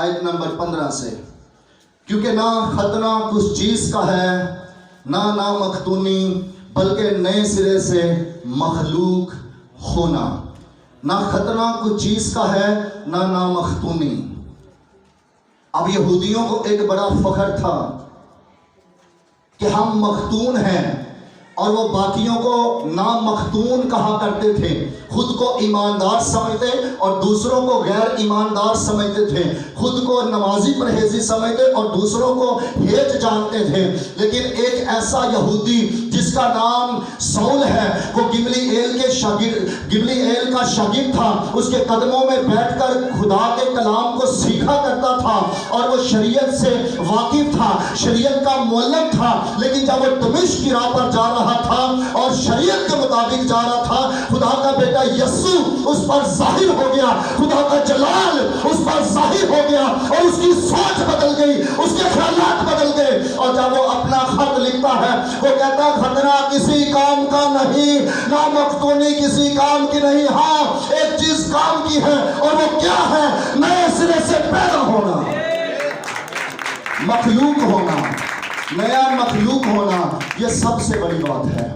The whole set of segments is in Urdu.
آیت نمبر 15 سے، کیونکہ نہ ختنہ کچھ چیز کا ہے نہ مختونی، بلکہ نئے سرے سے مخلوق ہونا۔ نہ ختنہ کچھ چیز کا ہے نہ مختونی۔ اب یہودیوں کو ایک بڑا فخر تھا کہ ہم مختون ہیں، اور وہ باقیوں کو نامختون کہا کرتے تھے، خود کو ایماندار سمجھتے اور دوسروں کو غیر ایماندار سمجھتے تھے، خود کو نمازی پرہیزی سمجھتے اور دوسروں کو ہیج جانتے تھے۔ لیکن ایک ایسا یہودی جس کا نام سول ہے، وہ گملیئیل کا شاگرد تھا، اس کے قدموں میں بیٹھ کر خدا کے کلام کو سیکھا کرتا تھا، اور وہ شریعت سے واقف تھا، شریعت کا معلم تھا۔ لیکن جب وہ دمشق کی راہ پر جا رہا تھا اور شریعت کے مطابق جا رہا تھا، خدا کا بیٹا یسوع اس پر ظاہر ہو گیا، خدا کا جلال اس پر ظاہر ہو گیا، اور اس کی سوچ بدل گئی، اس کے خیالات بدل گئے۔ اور جب وہ اپنا خط لکھتا ہے، وہ کہتا ہے ختنہ کسی کام کا نہیں، نہ مختونی کسی کام کی نہیں، ہاں ایک چیز کام کی ہے، اور وہ کیا ہے؟ نئے سرے سے پیدا ہونا، مخلوق ہونا، نیا مخلوق ہونا۔ یہ سب سے بڑی بات ہے۔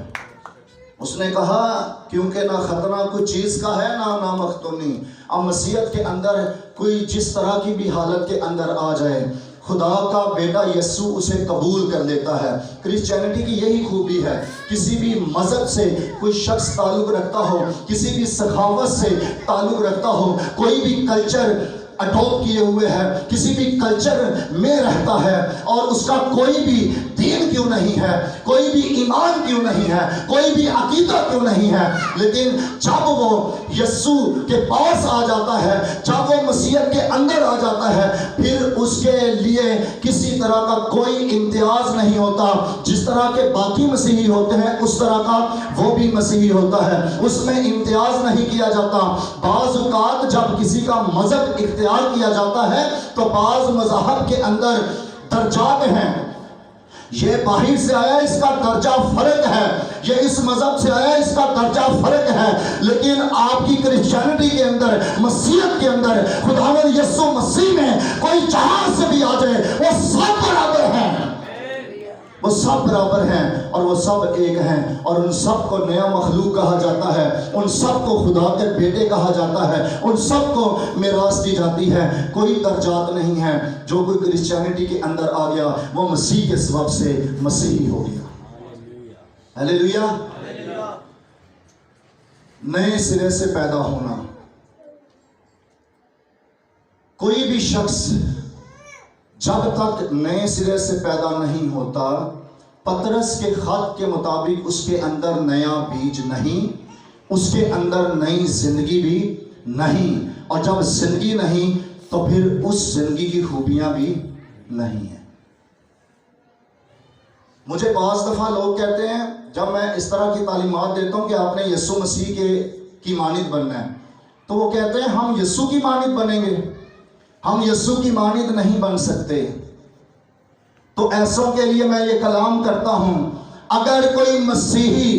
اس نے کہا کیونکہ نہ ختنہ کوئی چیز کا ہے نہ مختونی۔ اب مسیحیت کے اندر کوئی جس طرح کی بھی حالت کے اندر آ جائے، خدا کا بیٹا یسوع اسے قبول کر لیتا ہے۔ کرسچینٹی کی یہی خوبی ہے، کسی بھی مذہب سے کوئی شخص تعلق رکھتا ہو، کسی بھی ثقافت سے تعلق رکھتا ہو، کوئی بھی کلچر اڈاپٹ کیے ہوئے ہے، کسی بھی کلچر میں رہتا ہے، اور اس کا کوئی بھی دین کیوں نہیں ہے، کوئی بھی ایمان کیوں نہیں ہے، کوئی بھی عقیدہ کیوں نہیں ہے، لیکن جب وہ یسوع کے پاس آ جاتا ہے، جب وہ مسیحیت کے اندر آ جاتا ہے، پھر اس کے لیے کسی طرح کا کوئی امتیاز نہیں ہوتا۔ جس طرح کے باقی مسیحی ہوتے ہیں اس طرح کا وہ بھی مسیحی ہوتا ہے، اس میں امتیاز نہیں کیا جاتا۔ بعض اوقات جب کسی کا مذہب اختیار کیا جاتا ہے تو بعض مذاہب کے اندر درجات ہیں، یہ باہر سے آیا اس کا درجہ فرق ہے، یہ اس مذہب سے آیا اس کا درجہ فرق ہے، لیکن آپ کی کرسچینٹی کے اندر، مسیحیت کے اندر، خداوند یسوع مسیح میں کوئی جہاں سے بھی آ جائے وہ سب برابر ہیں، وہ سب برابر ہیں، اور وہ سب ایک ہیں، اور ان سب کو نیا مخلوق کہا جاتا ہے، ان سب کو خدا کے بیٹے کہا جاتا ہے، ان سب کو میراث دی جاتی ہے۔ کوئی درجات نہیں ہے۔ جو کوئی کرسچینٹی کے اندر آ گیا وہ مسیح کے سبب سے مسیحی ہو گیا۔ ہلیلویا۔ نئے سرے سے پیدا ہونا۔ کوئی بھی شخص جب تک نئے سرے سے پیدا نہیں ہوتا، پطرس کے خط کے مطابق اس کے اندر نیا بیج نہیں، اس کے اندر نئی زندگی بھی نہیں، اور جب زندگی نہیں تو پھر اس زندگی کی خوبیاں بھی نہیں ہیں۔ مجھے بعض دفعہ لوگ کہتے ہیں، جب میں اس طرح کی تعلیمات دیتا ہوں کہ آپ نے یسوع مسیح کی مانند بننا ہے، تو وہ کہتے ہیں ہم یسوع کی مانند بنیں گے، ہم یسوع کی مانند نہیں بن سکتے۔ تو ایسوں کے لیے میں یہ کلام کرتا ہوں، اگر کوئی مسیحی،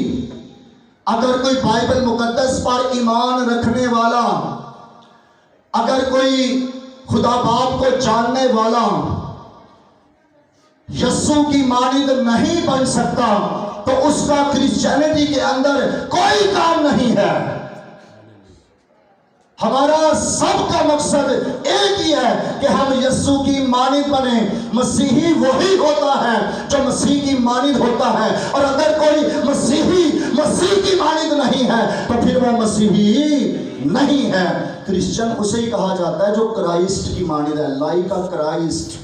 اگر کوئی بائبل مقدس پر ایمان رکھنے والا، اگر کوئی خدا باپ کو جاننے والا یسوع کی مانند نہیں بن سکتا، تو اس کا کرسچینٹی کے اندر کوئی کام نہیں ہے۔ ہمارا سب کا مقصد ایک ہی ہے کہ ہم یسوع کی مانند بنیں۔ مسیحی وہی ہوتا ہے جو مسیح کی مانند ہوتا ہے، اور اگر کوئی مسیحی مسیح کی مانند نہیں ہے تو پھر وہ مسیحی نہیں ہے۔ کرسچن اسے ہی کہا جاتا ہے جو کرائسٹ کی مانند ہے، لائک آ کرائسٹ،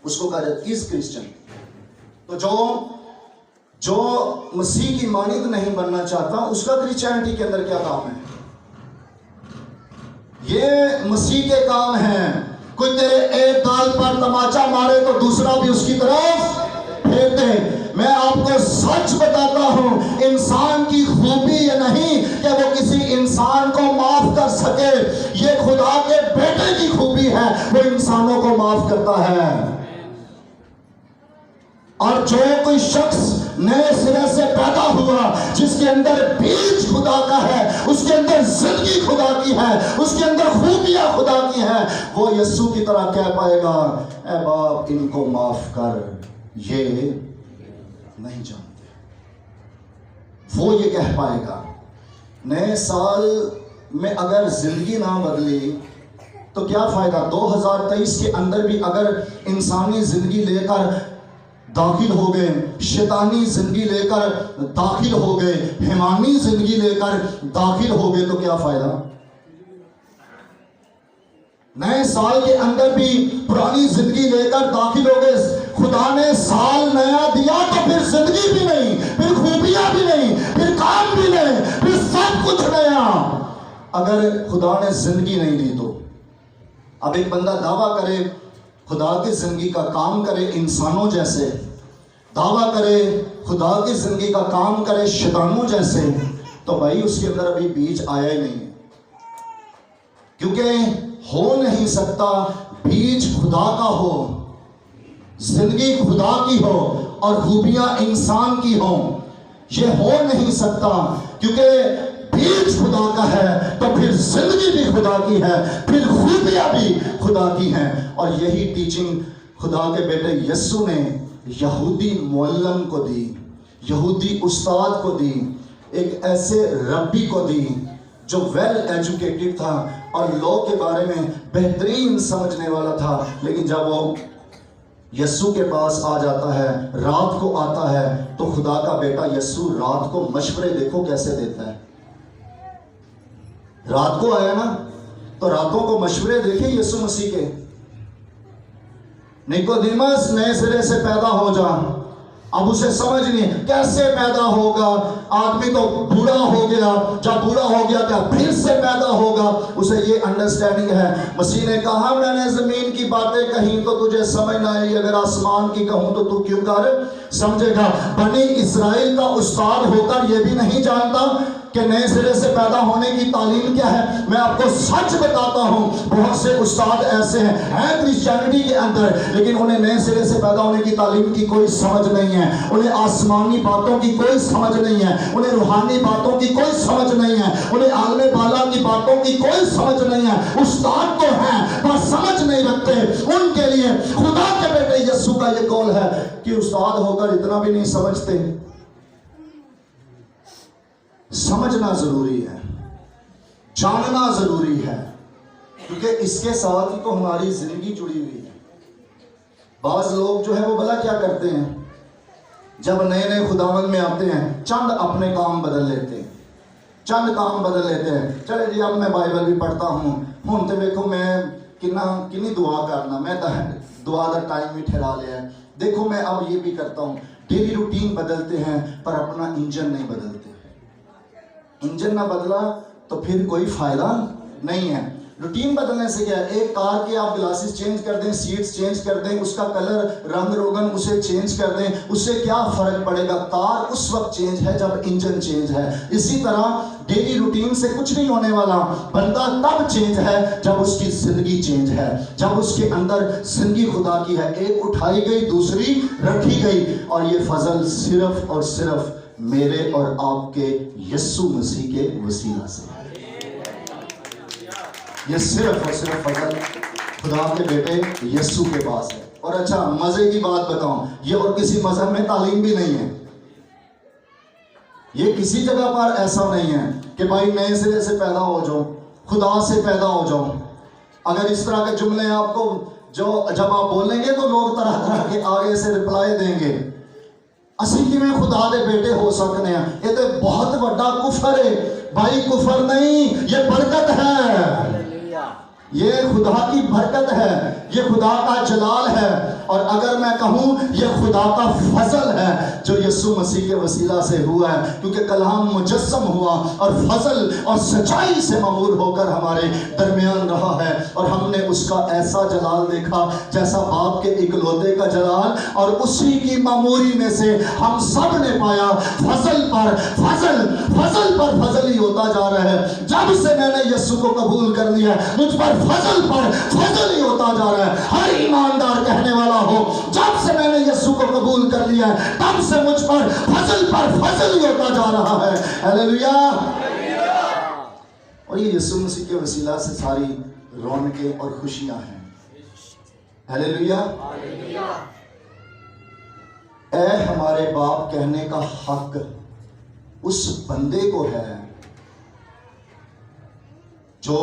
اس کو کہا جاتا ہے از کرسچن۔ تو جو مسیح کی مانند نہیں بننا چاہتا، اس کا کرسچینٹی کے اندر کیا کام ہے؟ یہ مسیح کے کام ہیں۔ کوئی تیرے ایک گال پر تماچا مارے تو دوسرا بھی اس کی طرف پھیر دے۔ میں آپ کو سچ بتاتا ہوں، انسان کی خوبی یہ نہیں کہ وہ کسی انسان کو معاف کر سکے، یہ خدا کے بیٹے کی خوبی ہے، وہ انسانوں کو معاف کرتا ہے۔ اور جو کوئی شخص نئے سرے سے پیدا ہوا جس کے اندر بیج خدا کا ہے، اس کے اندر زندگی خدا کی ہے، اس کے اندر خوبیاں خدا کی ہیں، وہ یسوع کی طرح کہہ پائے گا اے باپ ان کو معاف کر، یہ نہیں جانتے۔ وہ یہ کہہ پائے گا۔ نئے سال میں اگر زندگی نہ بدلی تو کیا فائدہ؟ 2023 کے اندر بھی اگر انسانی زندگی لے کر داخل ہو گئے، شیطانی زندگی لے کر داخل ہو گئے، حیوانی زندگی لے کر داخل ہو گئے تو کیا فائدہ؟ نئے سال کے اندر بھی پرانی زندگی لے کر داخل ہو گئے، خدا نے سال نیا دیا تو پھر زندگی بھی نہیں، پھر خوبیاں بھی نہیں، پھر کام بھی نہیں، پھر سب کچھ نیا۔ اگر خدا نے زندگی نہیں دی تو اب ایک بندہ دعویٰ کرے خدا کی زندگی کا کام کرے انسانوں جیسے، دعویٰ کرے خدا کی زندگی کا کام کرے شیطانوں جیسے، تو بھائی اس کے اندر ابھی بیج آیا ہی نہیں ہے، کیونکہ ہو نہیں سکتا بیج خدا کا ہو، زندگی خدا کی ہو اور خوبیاں انسان کی ہوں، یہ ہو نہیں سکتا، کیونکہ بیج خدا کا ہے تو پھر زندگی بھی خدا کی ہے، پھر خوبیاں بھی خدا کی ہیں۔ اور یہی ٹیچنگ خدا کے بیٹے یسوع نے یہودی معلم کو دی، یہودی استاد کو دی، ایک ایسے ربی کو دی جو ویل ایجوکیٹڈ تھا اور لو کے بارے میں بہترین سمجھنے والا تھا، لیکن جب وہ یسوع کے پاس آ جاتا ہے، رات کو آتا ہے، تو خدا کا بیٹا یسوع رات کو مشورے دیکھو کیسے دیتا ہے۔ رات کو آیا نا تو راتوں کو مشورے دیکھیں یسوع مسیح کے۔ نیکودیمس نئے سرے سے پیدا ہو جا، اب اسے سمجھ نہیں کیسے پیدا ہوگا، آدمی تو بوڑھا ہو گیا، جب بوڑھا ہو گیا کیا پھر سے پیدا ہوگا، اسے یہ انڈرسٹینڈنگ ہے۔ مسیح نے کہا میں نے زمین کی باتیں کہیں تو تجھے سمجھ نہ آئی، اگر آسمان کی کہوں تو تو کیوں کر سمجھے گا۔ بنی اسرائیل کا استاد ہو کر یہ بھی نہیں جانتا کہ نئے سرے سے پیدا ہونے کی تعلیم کیا ہے۔ میں آپ کو سچ بتاتا ہوں، بہت سے استاد ایسے ہیں کرسچینٹی کے اندر، لیکن انہیں نئے سرے سے پیدا ہونے کی تعلیم کی کوئی سمجھ نہیں ہے، انہیں آسمانی باتوں کی کوئی سمجھ نہیں ہے، انہیں روحانی باتوں کی کوئی سمجھ نہیں ہے، انہیں عالم بالا کی باتوں کی کوئی سمجھ نہیں ہے۔ استاد تو ہیں پر سمجھ نہیں رکھتے۔ ان کے لیے خدا کے بیٹے یسوع کا یہ قول ہے کہ استاد ہو کر اتنا بھی نہیں سمجھتے۔ سمجھنا ضروری ہے، جاننا ضروری ہے، کیونکہ اس کے ساتھ ہی تو ہماری زندگی جڑی ہوئی ہے۔ بعض لوگ جو ہے وہ بھلا کیا کرتے ہیں، جب نئے نئے خداوند میں آتے ہیں چند اپنے کام بدل لیتے ہیں، چند کام بدل لیتے ہیں۔ چلے جی اب میں بائبل بھی پڑھتا ہوں تے دیکھو میں کنی دعا کرنا، میں دعا دا ٹائم بھی ٹھہرا لیا ہے، دیکھو میں اب یہ بھی کرتا ہوں۔ ڈیلی روٹین بدلتے ہیں پر اپنا انجن نہیں بدلتے۔ انجن نہ بدلا تو پھر کوئی فائدہ نہیں ہے۔ روٹین بدلنے سے کیا ہے، ایک کار کے آپ گلاسز چینج کر دیں، سیٹس چینج کر دیں، اس کا کلر رنگ روگن اسے چینج کر دیں، اس سے کیا فرق پڑے گا؟ کار اس وقت چینج ہے جب انجن چینج ہے۔ اسی طرح ڈیلی روٹین سے کچھ نہیں ہونے والا، بندہ تب چینج ہے جب اس کی زندگی چینج ہے، جب اس کے اندر زندگی خدا کی ہے، ایک اٹھائی گئی دوسری رکھی گئی، اور یہ فضل صرف اور صرف میرے اور آپ کے یسوع مسیح کے وسیلہ سے ہے۔ یہ صرف اور صرف فضل خدا کے بیٹے یسوع کے پاس ہے۔ اور اچھا مزے کی بات بتاؤں، یہ اور کسی مذہب میں تعلیم بھی نہیں ہے، یہ کسی جگہ پر ایسا نہیں ہے کہ بھائی نئے سرے سے پیدا ہو جاؤ، خدا سے پیدا ہو جاؤ۔ اگر اس طرح کے جملے آپ کو جب آپ بولیں گے تو لوگ طرح طرح کے آگے سے رپلائی دیں گے، اسی کی میں خدا دے بیٹے ہو سکنے ہیں، یہ تو بہت بڑا کفر ہے۔ بھائی کفر نہیں، یہ برکت ہے، یہ خدا کی برکت ہے، یہ خدا کا جلال ہے، اور اگر میں کہوں یہ خدا کا فضل ہے جو یسوع مسیح کے وسیلہ سے ہوا ہے، کیونکہ کلام مجسم ہوا اور فضل اور سچائی سے معمور ہو کر ہمارے درمیان رہا ہے، اور ہم نے اس کا ایسا جلال دیکھا جیسا باپ کے اکلوتے کا جلال، اور اسی کی معموری میں سے ہم سب نے پایا فضل پر فضل، فضل پر فضل ہی ہوتا جا رہا ہے۔ جب سے میں نے یسوع کو قبول کر لیا مجھ پر فضل پر فضل ہی ہوتا جا رہا ہے۔ ہر ایماندار کہنے والا ہو جب جب سے میں نے یسوع کو قبول کر لیا ہے تب سے مجھ پر فضل ہی ہوتا جا رہا ہے. ہیلیلویا. اور یہ یسوع مسیح کے وسیلہ سے ساری رونقیں اور خوشیاں ہیں. ہیلیلویا. اے ہمارے باپ کہنے کا حق اس بندے کو ہے جو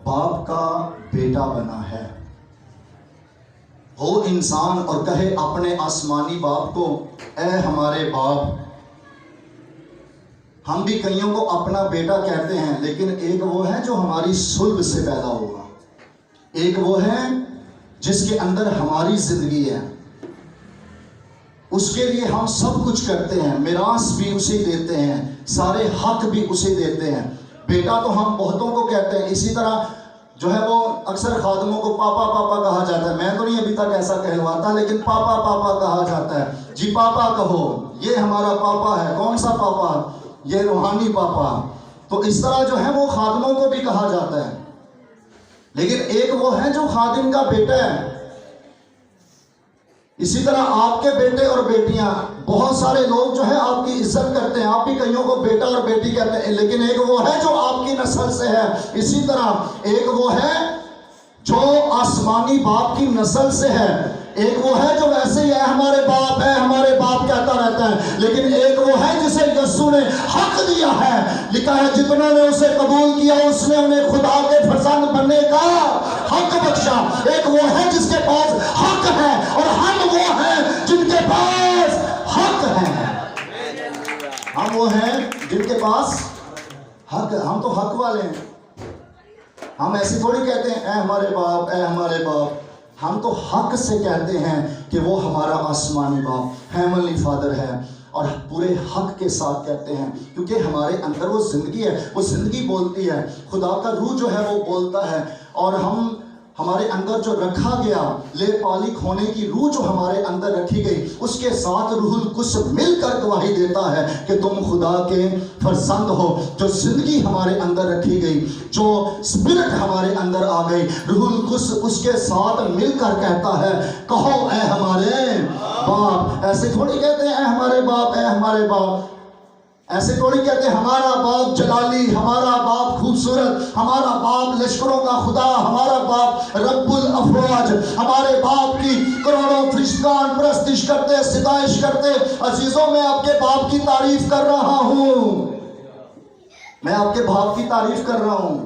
باپ کا بیٹا بنا ہے. ہو انسان اور کہے اپنے آسمانی باپ کو اے ہمارے باپ. ہم بھی کئیوں کو اپنا بیٹا کہتے ہیں، لیکن ایک وہ ہے جو ہماری صلب سے پیدا ہوگا، ایک وہ ہے جس کے اندر ہماری زندگی ہے. اس کے لیے ہم سب کچھ کرتے ہیں، میراث بھی اسے دیتے ہیں، سارے حق بھی اسے دیتے ہیں. بیٹا تو ہم بہتوں کو کہتے ہیں، اسی طرح جو ہے وہ اکثر خادموں کو پاپا پاپا کہا جاتا ہے. میں تو نہیں ابھی تک ایسا کہلواتا، لیکن پاپا پاپا کہا جاتا ہے. جی پاپا کہو، یہ ہمارا پاپا ہے. کون سا پاپا؟ یہ روحانی پاپا. تو اس طرح جو ہے وہ خادموں کو بھی کہا جاتا ہے. لیکن ایک وہ ہے جو خادم کا بیٹا ہے. اسی طرح آپ کے بیٹے اور بیٹیاں، بہت سارے لوگ جو ہے آپ کی عزت کرتے ہیں، آپ بھی کئیوں کو بیٹا اور بیٹی کہتے ہیں، لیکن ایک وہ ہے جو آپ کی نسل سے ہے. اسی طرح ایک وہ ہے جو آسمانی باپ کی نسل سے ہے. ایک وہ ہے جو ویسے ہی ہے ہمارے باپ کہتا رہتا ہے، لیکن ایک وہ ہے جسے یسوع نے حق دیا ہے. لکھا ہے جتنوں نے اسے قبول کیا اس نے انہیں خدا کے فرزند بننے کا حق بخشا. ایک وہ ہے جس کے پاس حق ہے، اور ہم وہ ہیں جن کے پاس حق ہے. ہم وہ ہیں جن کے پاس حق ہے. ہم تو حق والے ہیں. ہم ایسے تھوڑی کہتے ہیں اے ہمارے باپ اے ہمارے باپ. ہم تو حق سے کہتے ہیں کہ وہ ہمارا آسمانی باپ ہیونلی فادر ہے، اور پورے حق کے ساتھ کہتے ہیں کیونکہ ہمارے اندر وہ زندگی ہے. وہ زندگی بولتی ہے، خدا کا روح جو ہے وہ بولتا ہے. اور ہمارے اندر جو رکھا گیا لے پالک ہونے کی روح جو ہمارے اندر رکھی گئی، اس کے ساتھ روح القدس مل کر گواہی دیتا ہے کہ تم خدا کے فرزند ہو. جو زندگی ہمارے اندر رکھی گئی، جو اسپرٹ ہمارے اندر آ گئی، روح القدس اس کے ساتھ مل کر کہتا ہے کہو اے ہمارے باپ. ایسے تھوڑی کہتے ہیں اے ہمارے باپ اے ہمارے باپ. ایسے تھوڑی کہتے ہیں ہمارا باپ جلالی، ہمارا باپ خوبصورت، ہمارا باپ لشکروں کا خدا، ہمارا باپ رب الافواج. ہمارے باپ کی کروڑوں فرشتگان پرستش کرتے، ستائش کرتے. عزیزوں میں آپ کے باپ کی تعریف کر رہا ہوں. میں آپ کے باپ کی تعریف کر رہا ہوں.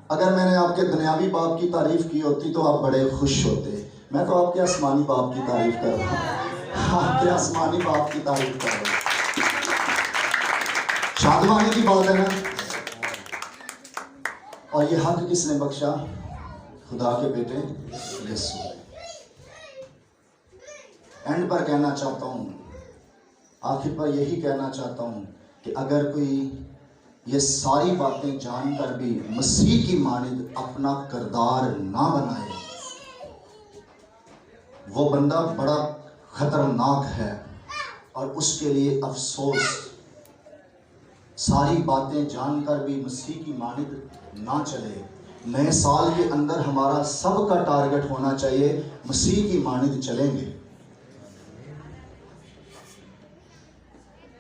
اگر میں نے آپ کے دنیاوی باپ کی تعریف کی ہوتی تو آپ بڑے خوش ہوتے. میں تو آپ کے آسمانی باپ کی تعریف کر رہا ہوں. آپ کے آسمانی باپ کی تعریف کر رہا ہوں. شادمانی کی بات ہے نا. اور یہ حق کس نے بخشا؟ خدا کے بیٹے یسوع. اینڈ پر کہنا چاہتا ہوں، آخر پر یہی کہنا چاہتا ہوں کہ اگر کوئی یہ ساری باتیں جان کر بھی مسیح کی مانند اپنا کردار نہ بنائے، وہ بندہ بڑا خطرناک ہے اور اس کے لیے افسوس. ساری باتیں جان کر بھی مسیح کی مانند نہ چلے. نئے سال کے اندر ہمارا سب کا ٹارگٹ ہونا چاہیے مسیح کی مانند چلیں گے.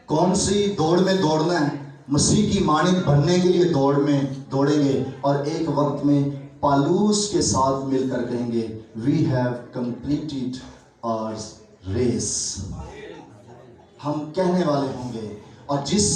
کون سی دوڑ میں دوڑنا ہے؟ مسیح کی مانند بننے کے لیے دوڑیں گے. اور ایک وقت میں پالوس کے ساتھ مل کر کہیں گے we have completed our race. ہم کہنے والے ہوں گے، اور جس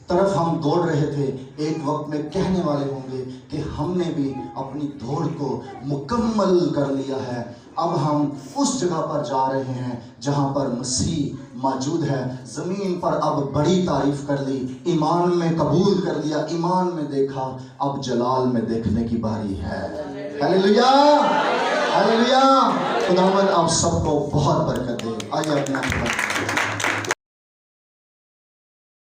طرف ہم دوڑ رہے تھے ایک وقت میں کہنے والے ہوں گے کہ ہم نے بھی اپنی دوڑ کو مکمل کر لیا ہے. اب ہم اس جگہ پر جا رہے ہیں جہاں پر مسیح موجود ہے. زمین پر اب بڑی تعریف کر لی، ایمان میں قبول کر لیا، ایمان میں دیکھا، اب جلال میں دیکھنے کی باری ہے. Hallelujah hallelujah. خداوند آپ سب کو بہت برکت دے. آئیے اپنے آپ